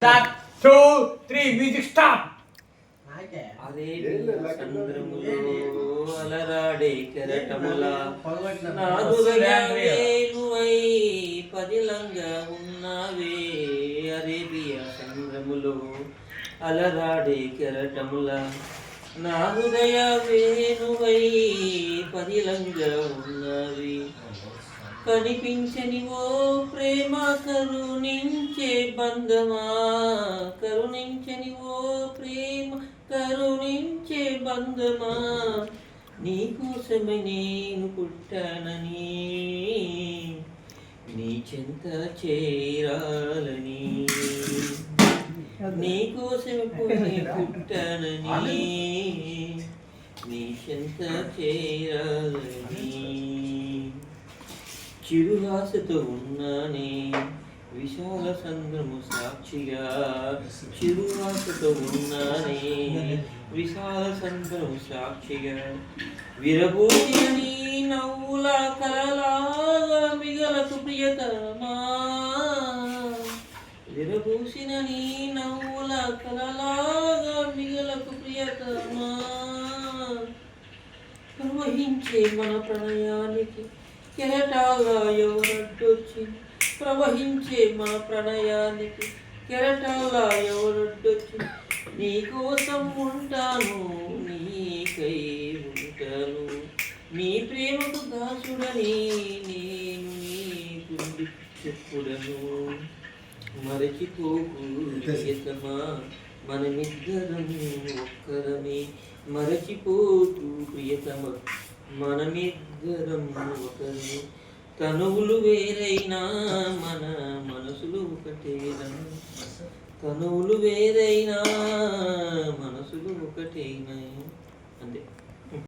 Start 2 3 music stop. అదే చంద్రములో అలరాడే కెరటములా నా హృదయమే నువ్వై పదిలంగా ఉన్నావే. అరేబియా చంద్రములో అలరాడే కెరటములా నా హృదయ వేణువై పదిలంగా ఉన్నవి. కనిపించని ఓ ప్రేమ కరుణించే బంధమా, కరుణించని ఓ ప్రేమ కరుణించే బంధమా, నీకోసమే నేను పుట్టానని నీ చెంత చేరాలని, నీకోసమే పుట్టానని నీ చెంత చేరాలని. చిరుహాసతో ఉన్నానే విశాల సంద్రము సాక్షిగా, చిరుహాసతో ఉన్నానే విశాల సంద్రము సాక్షిగా, విరబూసిన నీ నవ్వుల కలలాగా మిగలకు ప్రియతమా, విరబూసిన నీ నవ్వుల కలలాగా మిగలకు ప్రియతమా. ప్రవహించే మన ప్రణయానికి కెరటాల్లో ఎవరొడ్డొచ్చి, ప్రవహించే మా ప్రణయానికి కెరటాల్లో ఎవరొడ్డొచ్చి, నీకోసం ఉంటాను నీకై ఉంటాను, నీ ప్రేమకు దాసుడని నేను నీకు చెప్పుడను. మరచిపోకు ప్రియతమా మనమిద్దరం ఒక్కరమే, మరచిపోకు ప్రియతమా మనమిద్దరం ఒకరు. తనువులు వేరైనా మన మనసులు ఒకటేనా, తనువులు వేరైనా మనసులు ఒకటేనా. అంతే.